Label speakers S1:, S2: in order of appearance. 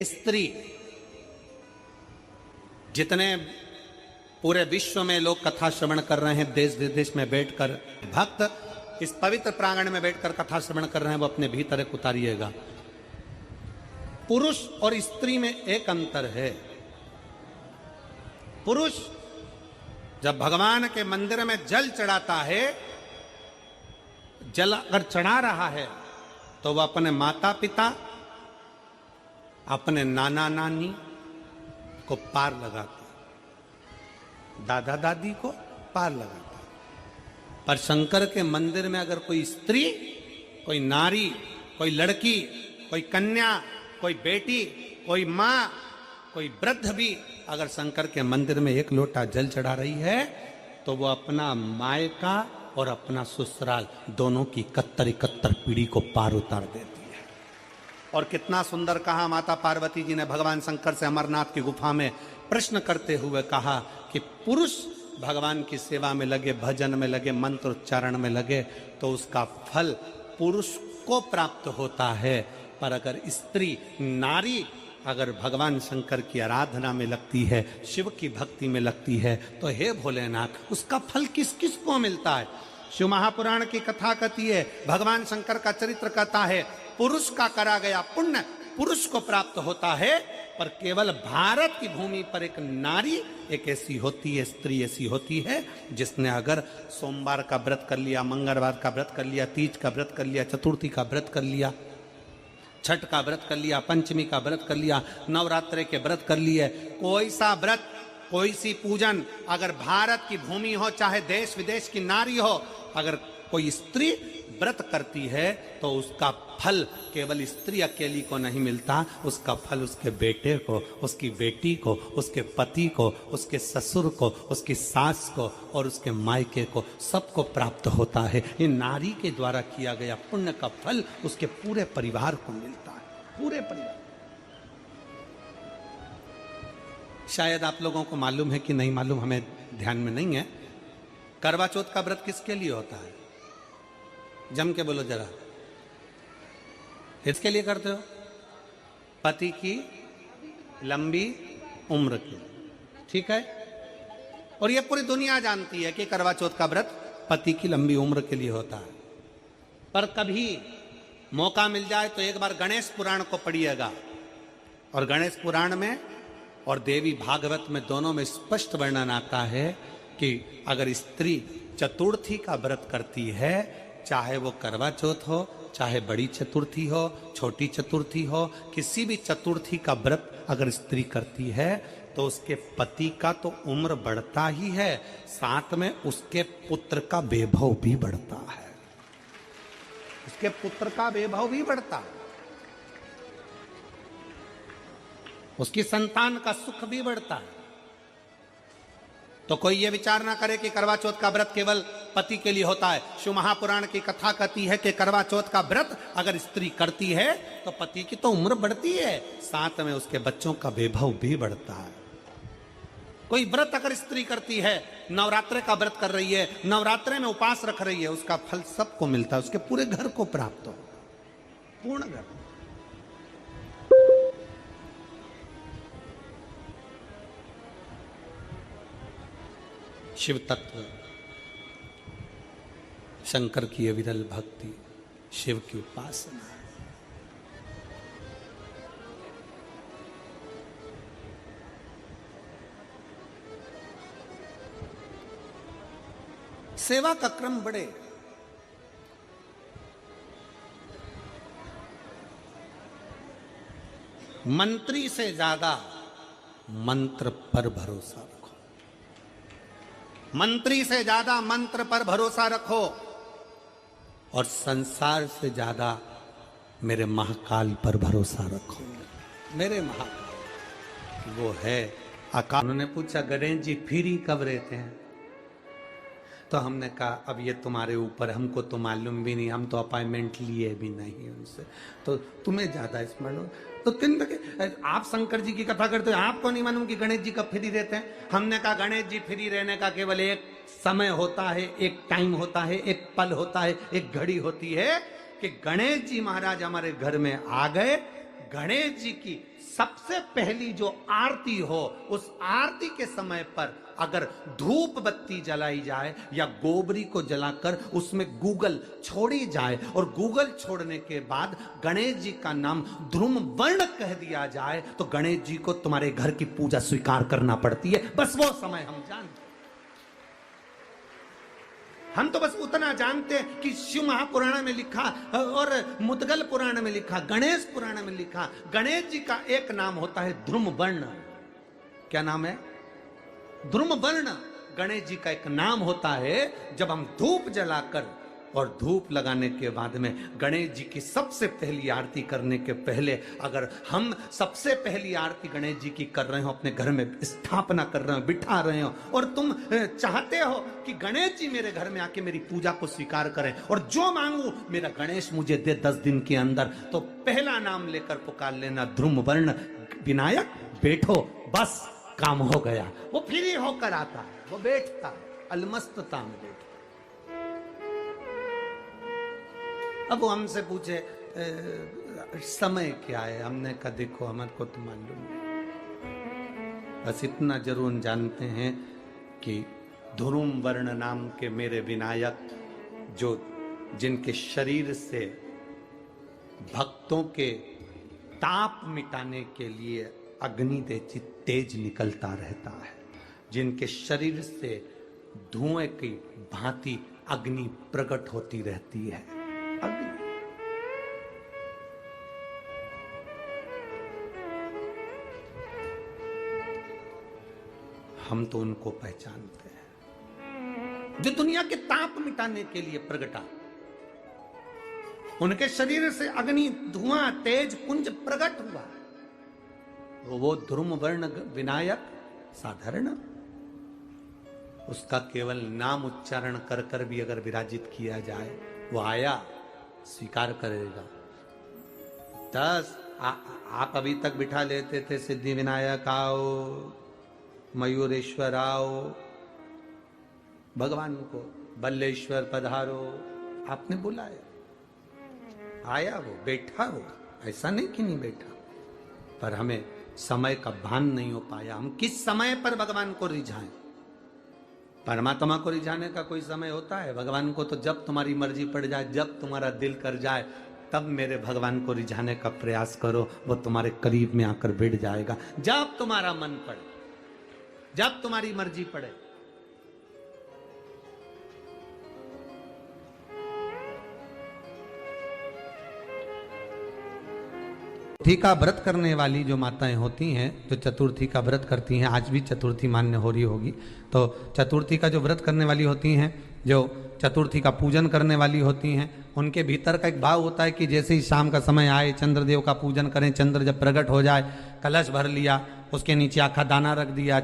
S1: स्त्री जितने पूरे विश्व में लोग कथा श्रवण कर रहे हैं, देश विदेश में बैठकर भक्त इस पवित्र प्रांगण में बैठकर कथा श्रवण कर रहे हैं, वो अपने भीतर एक उतारिएगा। पुरुष और स्त्री में एक अंतर है। पुरुष जब भगवान के मंदिर में जल चढ़ाता है, जल अगर चढ़ा रहा है तो वह अपने माता पिता, अपने नाना नानी को पार लगाता है, दादा दादी को पार लगाता है। पर शंकर के मंदिर में अगर कोई स्त्री, कोई नारी, कोई लड़की, कोई कन्या, कोई बेटी, कोई माँ, कोई वृद्ध भी अगर शंकर के मंदिर में एक लोटा जल चढ़ा रही है तो वो अपना मायका और अपना ससुराल दोनों की 71 पीढ़ी को पार उतार देती है। और कितना सुंदर कहा माता पार्वती जी ने भगवान शंकर से अमरनाथ की गुफा में प्रश्न करते हुए कहा कि पुरुष भगवान की सेवा में लगे, भजन में लगे, मंत्र उच्चारण में लगे तो उसका फल पुरुष को प्राप्त होता है, पर अगर स्त्री, नारी अगर भगवान शंकर की आराधना में लगती है, शिव की भक्ति में लगती है, तो हे भोलेनाथ उसका फल किस किस को मिलता है। शिव महापुराण की कथा कहती है, भगवान शंकर का चरित्र कहता है, पुरुष का करा गया पुण्य पुरुष को प्राप्त होता है, पर केवल भारत की भूमि पर एक नारी एक ऐसी होती है, स्त्री ऐसी होती है जिसने अगर सोमवार का व्रत कर लिया, मंगलवार का व्रत कर लिया, तीज का व्रत कर लिया, चतुर्थी का व्रत कर लिया, छठ का व्रत कर लिया, पंचमी का व्रत कर लिया, नवरात्रे के व्रत कर लिए, कोई सा व्रत, कोई सी पूजन अगर भारत की भूमि हो, चाहे देश विदेश की नारी हो, अगर कोई स्त्री व्रत करती है तो उसका फल केवल स्त्री अकेली को नहीं मिलता, उसका फल उसके बेटे को, उसकी बेटी को, उसके पति को, उसके ससुर को, उसकी सास को और उसके मायके को, सबको प्राप्त होता है। ये नारी के द्वारा किया गया पुण्य का फल उसके पूरे परिवार को मिलता है, पूरे परिवार। शायद आप लोगों को मालूम है कि नहीं मालूम, हमें ध्यान में नहीं है, करवा चौथ का व्रत किसके लिए होता है? जम के बोलो जरा, इसके लिए करते हो? पति की लंबी उम्र के लिए, ठीक है। और ये पूरी दुनिया जानती है कि करवा चौथ का व्रत पति की लंबी उम्र के लिए होता है। पर कभी मौका मिल जाए तो एक बार गणेश पुराण को पढ़िएगा, और गणेश पुराण में और देवी भागवत में दोनों में स्पष्ट वर्णन आता है कि अगर स्त्री चतुर्थी का व्रत करती है, चाहे वो करवा चौथ हो, चाहे बड़ी चतुर्थी हो, छोटी चतुर्थी हो, किसी भी चतुर्थी का व्रत अगर स्त्री करती है तो उसके पति का तो उम्र बढ़ता ही है, साथ में उसके पुत्र का वैभव भी बढ़ता है, उसके पुत्र का वैभव भी बढ़ता है, उसकी संतान का सुख भी बढ़ता है। तो कोई ये विचार ना करे कि करवा चौथ का व्रत केवल पति के लिए होता है। शिव महापुराण की कथा कहती है कि करवा चौथ का व्रत अगर स्त्री करती है तो पति की तो उम्र बढ़ती है, साथ में उसके बच्चों का वैभव भी बढ़ता है। कोई व्रत अगर स्त्री करती है, नवरात्रे का व्रत कर रही है, नवरात्रे में उपवास रख रही है, उसका फल सबको मिलता है, उसके पूरे घर को प्राप्त हो, पूर्ण घर। शिव तत्व, शंकर की अविरल भक्ति, शिव की उपासना। सेवा का क्रम बढ़े। मंत्री से ज्यादा मंत्र पर भरोसा रखो, मंत्री से ज्यादा मंत्र पर भरोसा रखो, और संसार से ज्यादा मेरे महाकाल पर भरोसा रखो। मेरे महाकाल वो है आकाश। उन्होंने पूछा, गणेश जी फ्री कब रहते हैं? तो हमने कहा अब ये तुम्हारे ऊपर, हमको तो मालूम भी नहीं, हम तो अपॉइंटमेंट लिए भी नहीं उनसे, तो तुम्हें ज्यादा स्मरण। तो किन आप शंकर जी की कथा करते हो, आपको नहीं मालूम कि गणेश जी कब फ्री रहते हैं? हमने कहा गणेश जी फ्री रहने का केवल एक समय होता है, एक टाइम होता है, एक पल होता है, एक घड़ी होती है कि गणेश जी महाराज हमारे घर में आ गए, गणेश जी की सबसे पहली जो आरती हो, उस आरती के समय पर अगर धूप बत्ती जलाई जाए या गोबरी को जलाकर उसमें गूगल छोड़ी जाए और गूगल छोड़ने के बाद गणेश जी का नाम ध्रुम वर्ण कह दिया जाए, तो गणेश जी को तुम्हारे घर की पूजा स्वीकार करना पड़ती है। बस वो समय हम जानते। हम तो बस उतना जानते हैं कि शिव महापुराण में लिखा और मुद्गल पुराण में लिखा, गणेश पुराण में लिखा, गणेश जी का एक नाम होता है ध्रुम वर्ण। क्या नाम है? ध्रुम वर्ण गणेश जी का एक नाम होता है। जब हम धूप जलाकर और धूप लगाने के बाद में गणेश जी की सबसे पहली आरती करने के पहले अगर हम सबसे पहली आरती गणेश जी की कर रहे हो, अपने घर में स्थापना कर रहे हो, बिठा रहे हो, और तुम चाहते हो कि गणेश जी मेरे घर में आके मेरी पूजा को स्वीकार करें और जो मांगू मेरा गणेश मुझे दे 10 दिन के अंदर, तो पहला नाम लेकर पुकार लेना ध्रुम वर्ण विनायक, बैठो, बस काम हो गया। वो फ्री होकर आता है, वो बैठता है, अलमस्तता में बैठता। अब वो हमसे पूछे समय क्या है, हमने कहा देखो हमारे को तो मालूम नहीं, बस इतना जरूर जानते हैं कि ध्रुम वर्ण नाम के मेरे विनायक, जो जिनके शरीर से भक्तों के ताप मिटाने के लिए अग्नि तेज निकलता रहता है, जिनके शरीर से धुएं की भांति अग्नि प्रकट होती रहती है। अग्नि हम तो उनको पहचानते हैं जो दुनिया के ताप मिटाने के लिए प्रगटा। उनके शरीर से अग्नि धुआं तेज पुंज प्रकट हुआ। वो ध्रुम वर्ण विनायक साधारण, उसका केवल नाम उच्चारण कर कर भी अगर विराजित किया जाए, वो आया स्वीकार करेगा। 10 आप अभी तक बिठा लेते थे सिद्धि विनायक आओ, मयूरेश्वर आओ, भगवान को बल्लेश्वर पधारो, आपने बुलाया, आया, वो बैठा, वो ऐसा नहीं कि नहीं बैठा, पर हमें समय का भान नहीं हो पाया। हम किस समय पर भगवान को रिझाएं? परमात्मा को रिझाने का कोई समय होता है? भगवान को तो जब तुम्हारी मर्जी पड़ जाए, जब तुम्हारा दिल कर जाए, तब मेरे भगवान को रिझाने का प्रयास करो, वो तुम्हारे करीब में आकर बैठ जाएगा। जब तुम्हारा मन पड़े, जब तुम्हारी मर्जी पड़े। चतुर्थी का व्रत करने वाली जो माताएं होती हैं, जो चतुर्थी का व्रत करती हैं, आज भी चतुर्थी मान्य हो रही होगी, तो चतुर्थी का जो व्रत करने वाली होती हैं, जो चतुर्थी का पूजन करने वाली होती हैं, उनके भीतर का एक भाव होता है कि जैसे ही शाम का समय आए चंद्रदेव का पूजन करें। चंद्र जब प्रकट हो जाए, कलश भर लिया, उसके नीचे आखा दाना रख दिया,